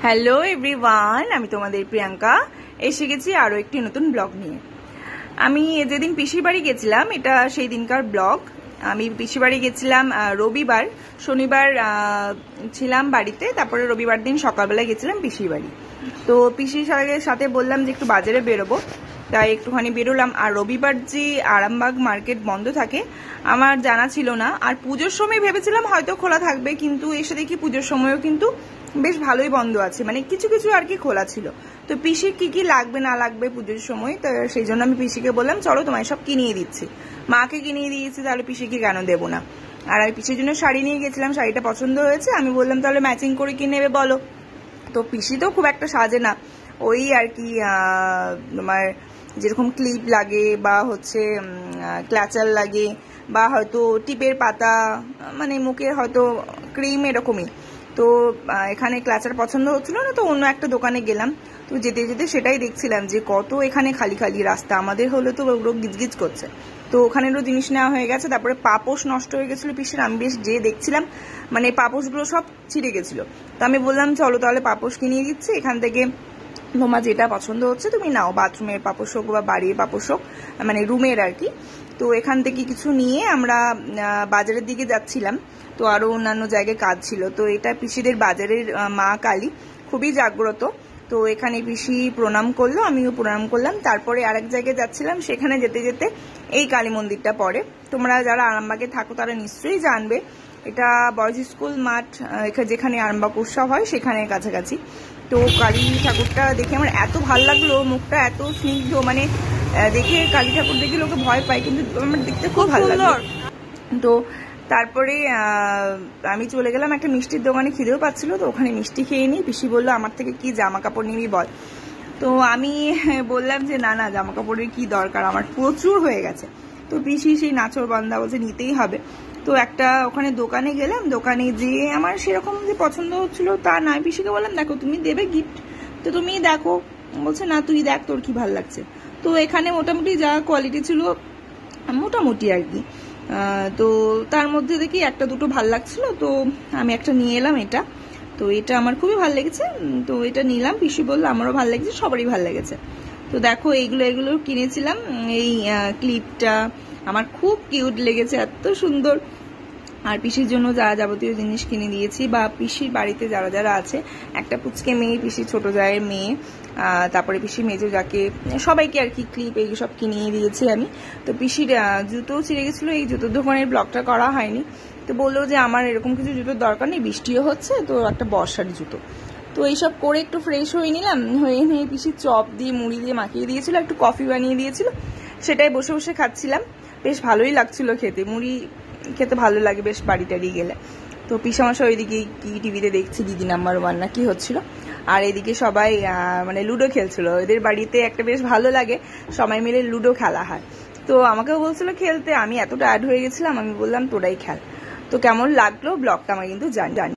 Hello everyone, আমি তোমাদের প্রিয়াঙ্কা এসে গেছি আরও একটি নতুন ব্লগ নিয়ে। আমি যেদিন পিসির বাড়ি গেছিলাম এটা সেই দিনকার ব্লগ। আমি পিসির বাড়ি গেছিলাম রবিবার, শনিবার ছিলাম বাড়িতে, তারপরে রবিবার দিন সকালবেলায় গেছিলাম পিসির বাড়ি। তো পিসির সাথে বললাম যে একটু বাজারে বেরোবো, তাই একটুখানি বেরোলাম। আর রবিবার যে আরামবাগ মার্কেট বন্ধ থাকে আমার জানা ছিল না, আর পুজোর সময় ভেবেছিলাম হয়তো খোলা থাকবে, কিন্তু এসে দেখি পুজোর সময়ও কিন্তু বেশ ভালোই বন্ধ আছে, মানে কিছু কিছু আর কি খোলা ছিল। তো পিসির কি কি লাগবে না লাগবে পুজোর সময়, তো সেই জন্য আমি পিসিকে বললাম চলো তোমায় সব কিনিয়ে দিচ্ছি। মাকে কিনিয়ে দিয়েছি, তাহলে পিসিকে কেন দেবো না। আর আমি পিসির জন্য শাড়ি নিয়ে গেছিলাম, শাড়িটা পছন্দ হয়েছে, আমি বললাম তাহলে ম্যাচিং করে কি নেবে বলো। তো পিসি তো খুব একটা সাজে না, ওই আর কি তোমার যেরকম ক্লিপ লাগে বা হচ্ছে ক্ল্যাচার লাগে বা হয়তো টিপের পাতা, মানে মুখে হয়তো ক্রিম, এরকমই। তো এখানে ক্ল্যাচার পছন্দ হচ্ছিল না, তো অন্য একটা দোকানে গেলাম। তো যেতে যেতে সেটাই দেখছিলাম যে কত এখানে খালি খালি রাস্তা, আমাদের হলে তো ওগুলো গিজগিজ করছে। তো ওখানেরও জিনিস নেওয়া হয়ে গেছে। তারপরে পাপোশ নষ্ট হয়ে গেছিলো পিসির, আমি বেশ যে দেখছিলাম মানে পাপোশগুলো সব ছিঁড়ে গেছিলো। তো আমি বললাম চলো তাহলে পাপোশ কিনিয়ে দিচ্ছি, এখান থেকে তোমার যেটা পছন্দ হচ্ছে তুমি নাও, বাথরুমের পাপোশ হোক বা বাড়ির পাপোশ হোক, মানে রুমের আর কি। তো এখান থেকে কিছু নিয়ে আমরা বাজারের দিকে যাচ্ছিলাম। তো আরও অন্যান্য জায়গায় কাজ ছিল। তো এটা পিসিদের বাজারের মা কালী, খুবই জাগ্রত। তো এখানে পিসি প্রণাম করলো, আমিও প্রণাম করলাম। তারপরে আরেক জায়গায় যাচ্ছিলাম, সেখানে যেতে যেতে এই কালী মন্দিরটা পড়ে। তোমরা যারা আরামবাগে থাকো তারা নিশ্চয়ই জানবে, এটা বয়েজ স্কুল মাঠ, যেখানে আরামবাগ উৎসব হয় সেখানে কাছাকাছি। তো কালী ঠাকুরটা দেখে আমার এত ভালো লাগলো, মুখটা এত স্নিগ্ধ, মানে দেখে কালী ঠাকুর দেখে লোকে ভয় পায়, কিন্তু আমার দেখতে খুব ভালো লাগলো। তো তারপরে আমি চলে গেলাম একটা মিষ্টির দোকানে, খিদেও পাচ্ছিল, তো ওখানে মিষ্টি খেয়ে নিই। পিসি বললো আমার থেকে কি জামা কাপড় নিবি বল। তো আমি বললাম যে না না, জামা কাপড়ের কি দরকার, আমার প্রচুর হয়ে গেছে। তো পিসি সেই নাচর বান্দা বলছে নিতেই হবে। তো একটা ওখানে দোকানে গেলাম, দোকানে যেয়ে আমার সেরকম যে পছন্দ হচ্ছিল তা নয়। পিসিকে বললাম দেখো তুমি দেবে গিফট, তো তুমি দেখো। বলছে না তুই দেখ তোর কি ভালো লাগছে। তো এখানে মোটামুটি যা কোয়ালিটি ছিল মোটামুটি আর কি, তো তার মধ্যে দেখি একটা দুটো ভাল লাগছিল, তো আমি একটা নিয়ে এলাম এটা। তো এটা আমার খুবই ভালো লেগেছে, তো এটা নিলাম। পিসি বললো আমারও ভালো লেগেছে, সবারই ভালো লেগেছে। তো দেখো এগুলো কিনেছিলাম। এই ক্লিপটা আমার খুব কিউট লেগেছে, এত সুন্দর। আর পিসির জন্য যা যাবতীয় জিনিস কিনে দিয়েছি, বা পিসির বাড়িতে যারা যারা আছে, একটা পুচকে মেয়ে, পিসির ছোট জায়ের মেয়ে, তারপরে পিসির মেজো যাকে, সবাইকে আর কি ক্লিপ এই সব কিনিয়ে দিয়েছি আমি। তো পিসির জুতোও ছিঁড়ে গেছিলো, এই জুতোর দোকানের ব্লগটা করা হয়নি। তো বললো যে আমার এরকম কিছু জুতোর দরকার নেই, বৃষ্টিও হচ্ছে, তো একটা বর্ষার জুতো। তো এইসব করে একটু ফ্রেশ হয়ে নিলাম, হয়ে নিয়ে পিসির চপ দিয়ে মুড়ি দিয়ে মাখিয়ে দিয়েছিল, একটু কফি বানিয়ে দিয়েছিল, সেটাই বসে বসে খাচ্ছিলাম। বেশ ভালোই লাগছিল খেতে, মুড়ি খেতে ভালো লাগে বেশ বাড়ি টাড়ি গেলে। তো পিসামশাই ওইদিকে কি টিভিতে দেখছি দিদি নাম্বার ওয়ান না কি হচ্ছিল, আর এদিকে সবাই মানে লুডো খেলছিল। এদের বাড়িতে একটা বেশ ভালো লাগে, সবাই মিলে লুডো খেলা হয়। তো আমাকেও বলছিল খেলতে, আমি এত টায়ার্ড হয়ে গেছিলাম, আমি বললাম তোরাই খেল। তো কেমন লাগলো ব্লগটা আমার কিন্তু জানি।